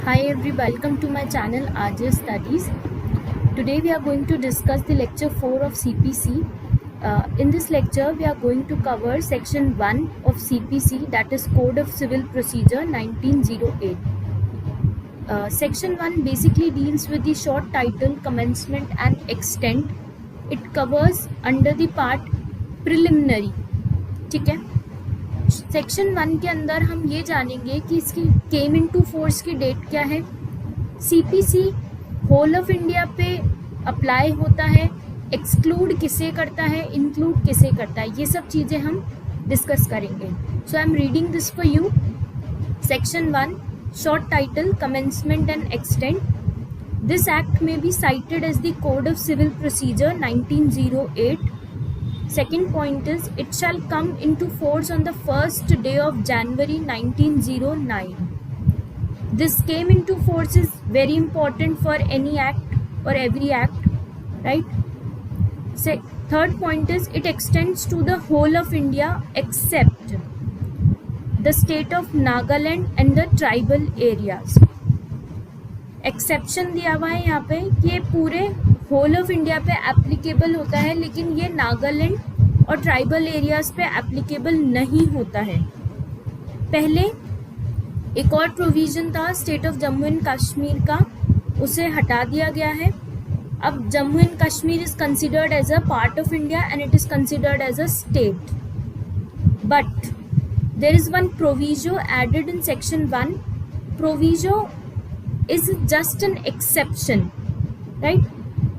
Hi everyone, welcome to my channel RJ Studies. Today we are going to discuss the lecture 4 of CPC. In this lecture we are going to cover section 1 of CPC, that is Code of Civil Procedure 1908. Section 1 basically deals with the short title, commencement and extent. It covers under the part preliminary. ठीक है. Section 1 के अंदर हम ये जानेंगे कि इसकी came into force की डेट क्या है, सीपीसी होल ऑफ इंडिया पे अप्लाई होता है, एक्सक्लूड किसे करता है, इंक्लूड किसे करता है, ये सब चीज़ें हम डिस्कस करेंगे. So I am reading this for you. Section 1 short title, commencement and extent. This act may be cited as the code of civil procedure 1908. Second point is, it shall come into force on the first day of January 1909. This came into force is very important for any act or every act, right? Third point is, it extends to the whole of India except the state of Nagaland and the tribal areas. Exception दिया हुआ है यहाँ पे कि ये पूरे whole of India पे applicable होता है, लेकिन ये नागालैंड और ट्राइबल एरियाज पे एप्लीकेबल नहीं होता है. पहले एक और प्रोविजन था state of Jammu and Kashmir का, उसे हटा दिया गया है. अब Jammu and Kashmir is considered as a part of India and it is considered as a state. But there is one proviso added in section 1. Proviso is just an exception, right.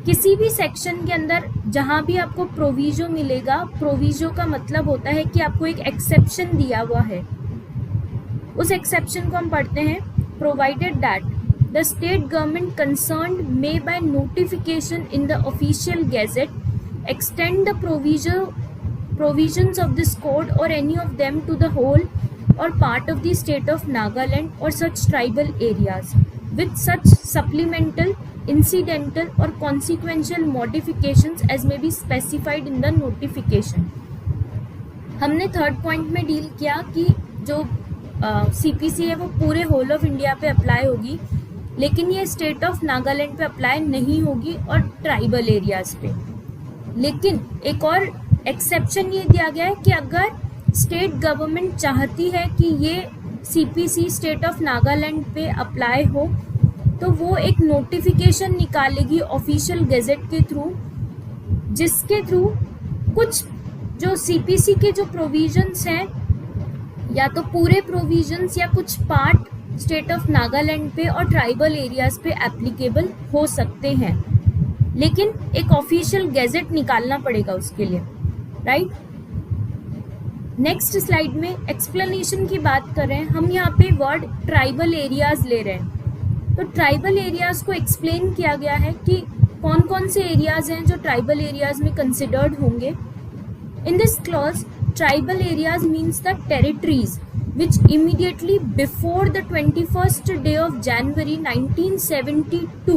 किसी भी section के अंदर जहाँ भी आपको प्रोविजो मिलेगा, proviso का मतलब होता है कि आपको एक एक्सेप्शन दिया हुआ है. उस एक्सेप्शन को हम पढ़ते हैं. Provided that the state government concerned may by notification in the official gazette extend the provisions of this code or any of them to the whole or part of the state of Nagaland or such tribal areas with such supplemental, incidental or consequential modifications as may be specified in the notification. हमने third point में deal किया कि जो CPC है वो पूरे whole of India पे apply होगी, लेकिन ये स्टेट ऑफ नागालैंड पे अप्लाई नहीं होगी और ट्राइबल एरियाज पे. लेकिन एक और एक्सेप्शन ये दिया गया है कि अगर स्टेट गवर्नमेंट चाहती है कि ये सीपीसी स्टेट ऑफ नागालैंड पे अप्लाई हो, तो वो एक नोटिफिकेशन निकालेगी ऑफिशियल गैजेट के थ्रू, जिसके थ्रू कुछ जो सीपीसी के जो प्रोविजंस हैं, या तो पूरे प्रोविजंस या कुछ पार्ट स्टेट ऑफ नागालैंड पे और ट्राइबल एरियाज पे एप्लीकेबल हो सकते हैं, लेकिन एक ऑफिशियल गैजेट निकालना पड़ेगा उसके लिए, राइट. नेक्स्ट स्लाइड में एक्सप्लेनेशन की बात कर रहे हैं हम. यहाँ पे वर्ड ट्राइबल एरियाज ले रहे हैं, तो ट्राइबल एरियाज को एक्सप्लेन किया गया है कि कौन कौन से एरियाज हैं जो ट्राइबल एरियाज में कंसिडर्ड होंगे. In this clause tribal areas means the territories which immediately before the 21st day of January 1972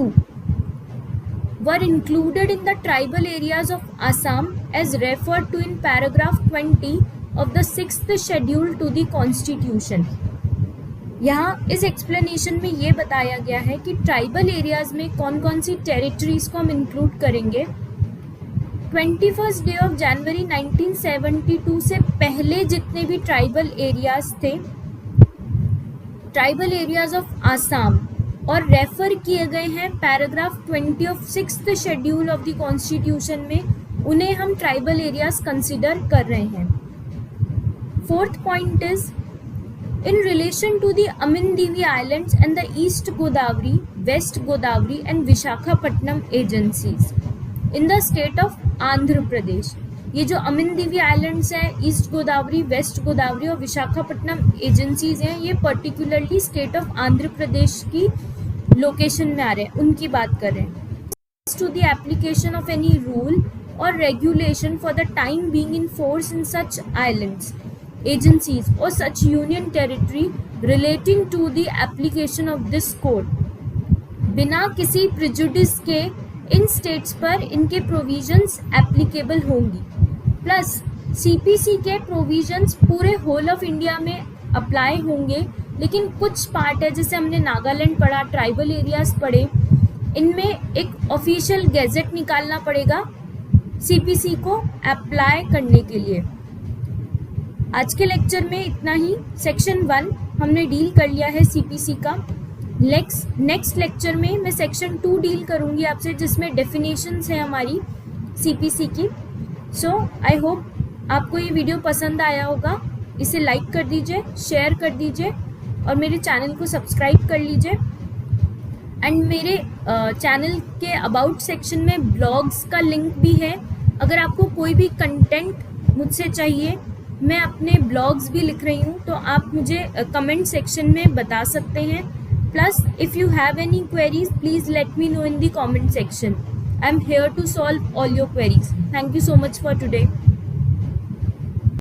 were included in the tribal areas of Assam as referred to in paragraph 20 of the 6th schedule to the constitution. यहाँ इस explanation में ये बताया गया है कि tribal areas में कौन कौन सी टेरिटरीज को हम इंक्लूड करेंगे. 21st डे ऑफ जनवरी 1972 से पहले जितने भी ट्राइबल एरियाज थे, ट्राइबल एरियाज ऑफ आसाम, और रेफर किए गए हैं paragraph 20 of 6th schedule of the constitution में, उन्हें हम ट्राइबल एरियाज कंसिडर कर रहे हैं. Fourth point is in relation to the Amindivi Islands and the East Godavari, West Godavari and Visakhapatnam agencies in the state of Andhra Pradesh. ये जो अमिनदीवी islands हैं, east Godavari, waste Godavari और विशाखापट्टनम एजेंसीज हैं, ये particularly state of Andhra Pradesh की location में आ रहे हैं, उनकी बात कर रहे हैं. To the application of any rule और regulation for the time being in force in such islands, agencies or such union territory relating to the application of this code, बिना किसी प्रिजुडिस के इन स्टेट्स पर इनके प्रोविजंस एप्लीकेबल होंगी. Plus CPC के provisions पूरे whole of India में apply होंगे, लेकिन कुछ पार्ट है, जैसे हमने नागालैंड पढ़ा, ट्राइबल एरियाज पढ़े, इनमें एक ऑफिशियल गैजेट निकालना पड़ेगा सीपीसी को अप्लाई करने के लिए। आज के लेक्चर में इतना ही। सेक्शन 1 हमने डील कर लिया है सीपीसी का। नेक्स्ट लेक्चर में मैं सेक्शन 2 डील करूंगी आपसे, जिसमें डेफिनेशंस है हमारी सीपीसी की। सो आई होप आपको ये वीडियो पसंद आया होगा। इसे लाइक कर दीजिए, शेयर कर दीजिए और मेरे चैनल को सब्सक्राइब कर लीजिए। एंड मेरे चैनल के अबाउट सेक्शन में ब्लॉग्स का लिंक भी है। अगर आपको कोई भी कंटेंट मुझसे चाहिए, मैं अपने ब्लॉग्स भी लिख रही हूँ, तो आप मुझे कमेंट सेक्शन में बता सकते हैं। Plus if you have any queries, please let me know in the comment section. I am here to solve all your queries. Thank you so much for today.